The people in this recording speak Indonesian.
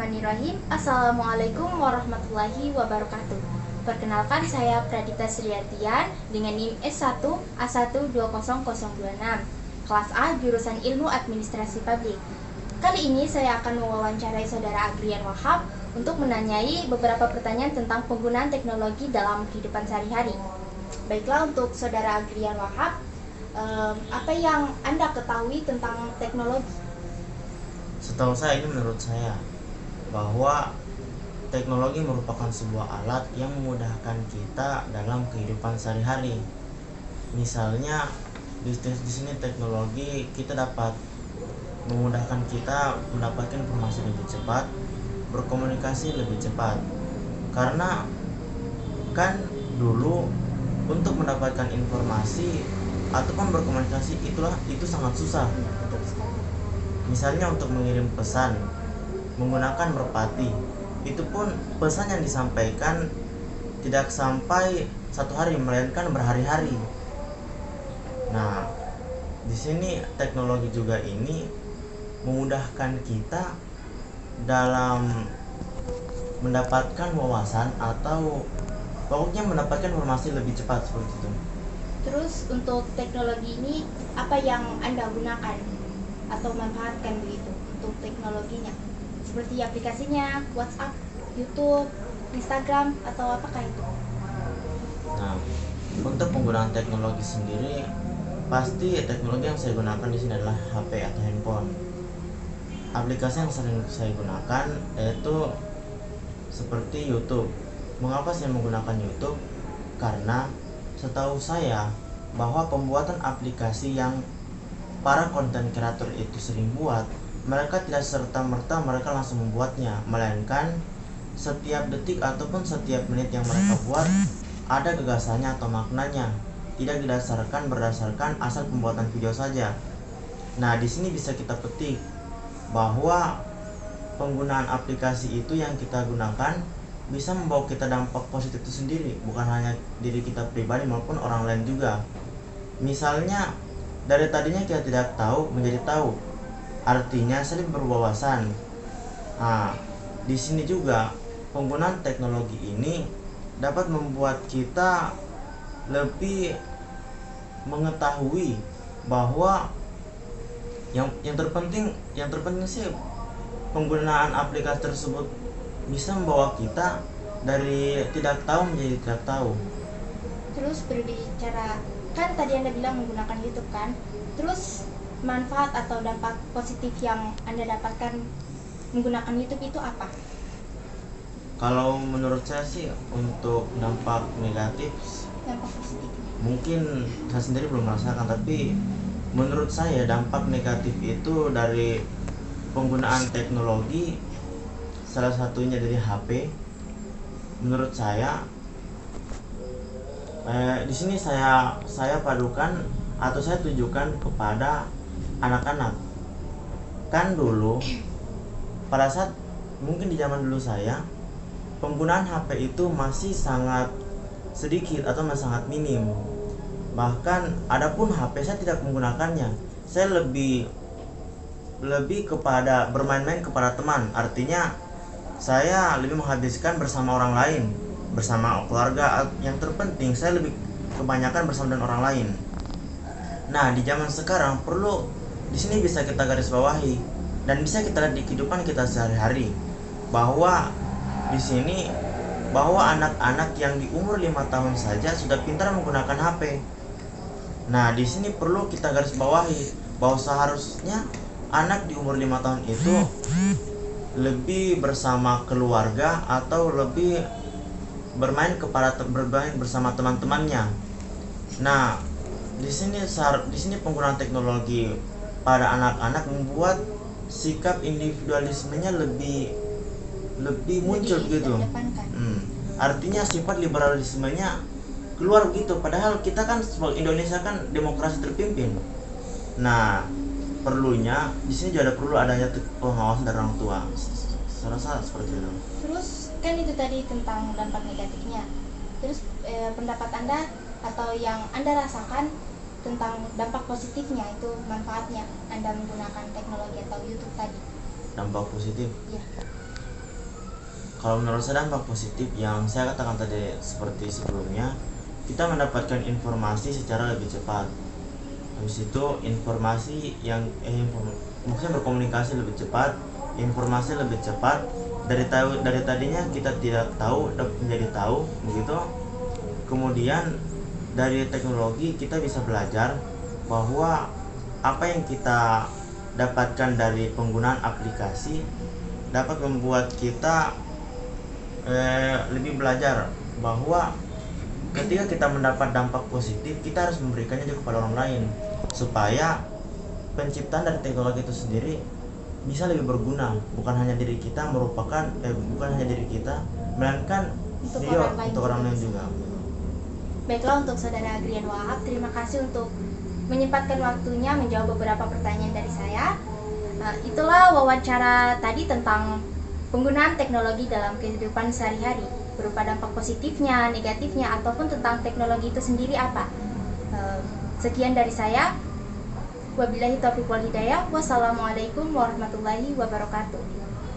Bismillahirrahmanirrahim. Assalamualaikum warahmatullahi wabarakatuh. Perkenalkan, saya Pradita Sriatian dengan NIM S1A1200026, kelas A, jurusan Ilmu Administrasi Publik. Kali ini saya akan mewawancarai Saudara Agrian Wahab untuk menanyai beberapa pertanyaan tentang penggunaan teknologi dalam kehidupan sehari-hari. Baiklah, untuk Saudara Agrian Wahab, apa yang Anda ketahui tentang teknologi? Setahu saya, ini menurut saya, bahwa teknologi merupakan sebuah alat yang memudahkan kita dalam kehidupan sehari-hari. Misalnya di sini teknologi kita dapat memudahkan kita mendapatkan informasi lebih cepat, berkomunikasi lebih cepat. Karena kan dulu untuk mendapatkan informasi ataupun berkomunikasi itu sangat susah. Misalnya untuk mengirim pesan menggunakan merpati, itu pun pesan yang disampaikan tidak sampai satu hari, melainkan berhari-hari. Nah, di sini teknologi juga ini memudahkan kita dalam mendapatkan wawasan atau pokoknya mendapatkan informasi lebih cepat seperti itu. Terus untuk teknologi ini apa yang Anda gunakan atau manfaatkan begitu untuk teknologinya? Seperti aplikasinya, WhatsApp, YouTube, Instagram, atau apakah itu? Nah, untuk penggunaan teknologi sendiri, pasti teknologi yang saya gunakan di sini adalah HP atau handphone. Aplikasi yang sering saya gunakan yaitu seperti YouTube. Mengapa saya menggunakan YouTube? Karena setahu saya bahwa pembuatan aplikasi yang para konten kreator itu sering buat, mereka tidak serta-merta mereka langsung membuatnya, melainkan setiap detik ataupun setiap menit yang mereka buat ada gagasannya atau maknanya, tidak berdasarkan asal pembuatan video saja. Nah, di sini bisa kita petik bahwa penggunaan aplikasi itu yang kita gunakan bisa membawa kita dampak positif itu sendiri, bukan hanya diri kita pribadi maupun orang lain juga. Misalnya dari tadinya kita tidak tahu menjadi tahu, artinya saling berwawasan. Nah, di sini juga penggunaan teknologi ini dapat membuat kita lebih mengetahui bahwa yang terpenting sih penggunaan aplikasi tersebut bisa membawa kita dari tidak tahu menjadi tidak tahu. Terus berbicara, kan tadi Anda bilang menggunakan YouTube kan? Terus manfaat atau dampak positif yang Anda dapatkan menggunakan YouTube itu apa? Kalau menurut saya sih untuk dampak negatif, Dampak positifnya? mungkin saya sendiri belum merasakan, tapi menurut saya dampak negatif itu dari penggunaan teknologi, salah satunya dari HP. Menurut saya di sini saya padukan atau saya tujukan kepada anak-anak. Kan dulu pada saat mungkin di zaman dulu saya, penggunaan HP itu masih sangat sedikit atau masih sangat minim. Bahkan adapun HP saya tidak menggunakannya. Saya lebih kepada bermain-main kepada teman. Artinya saya lebih menghabiskan bersama orang lain, bersama keluarga. Yang terpenting saya lebih kebanyakan bersama dengan orang lain. Nah, di zaman sekarang perlu di sini bisa kita garis bawahi dan bisa kita lihat di kehidupan kita sehari-hari bahwa di sini bahwa anak-anak yang di umur 5 tahun saja sudah pintar menggunakan HP. Nah, di sini perlu kita garis bawahi bahwa seharusnya anak di umur 5 tahun itu lebih bersama keluarga atau lebih bermain bersama teman-temannya. Nah, di sini penggunaan teknologi pada anak-anak membuat sikap individualismenya lebih muncul gitu. Artinya sifat liberalismenya keluar begitu. Padahal kita kan sebagai Indonesia kan demokrasi terpimpin. Nah, perlunya di sini juga perlu adanya pengawasan dari orang tua. Saya rasa seperti itu. Terus kan itu tadi tentang dampak negatifnya. Terus pendapat Anda atau yang Anda rasakan tentang dampak positifnya, itu manfaatnya Anda menggunakan teknologi atau YouTube tadi? Dampak positif. Iya. Kalau menurut saya dampak positif yang saya katakan tadi seperti sebelumnya, kita mendapatkan informasi secara lebih cepat. Habis itu informasi yang maksudnya berkomunikasi lebih cepat, informasi lebih cepat, dari tadinya kita tidak tahu dapat menjadi tahu begitu. Kemudian dari teknologi kita bisa belajar bahwa apa yang kita dapatkan dari penggunaan aplikasi dapat membuat kita lebih belajar bahwa ketika kita mendapat dampak positif, kita harus memberikannya juga kepada orang lain supaya penciptaan dari teknologi itu sendiri bisa lebih berguna, bukan hanya diri kita melainkan untuk orang lain juga. Baiklah, untuk Saudara Agrian Wahab, terima kasih untuk menyempatkan waktunya menjawab beberapa pertanyaan dari saya. Itulah wawancara tadi tentang penggunaan teknologi dalam kehidupan sehari-hari, berupa dampak positifnya, negatifnya, ataupun tentang teknologi itu sendiri apa. Sekian dari saya. Wabillahi taufiq wal hidayah. Wassalamualaikum warahmatullahi wabarakatuh.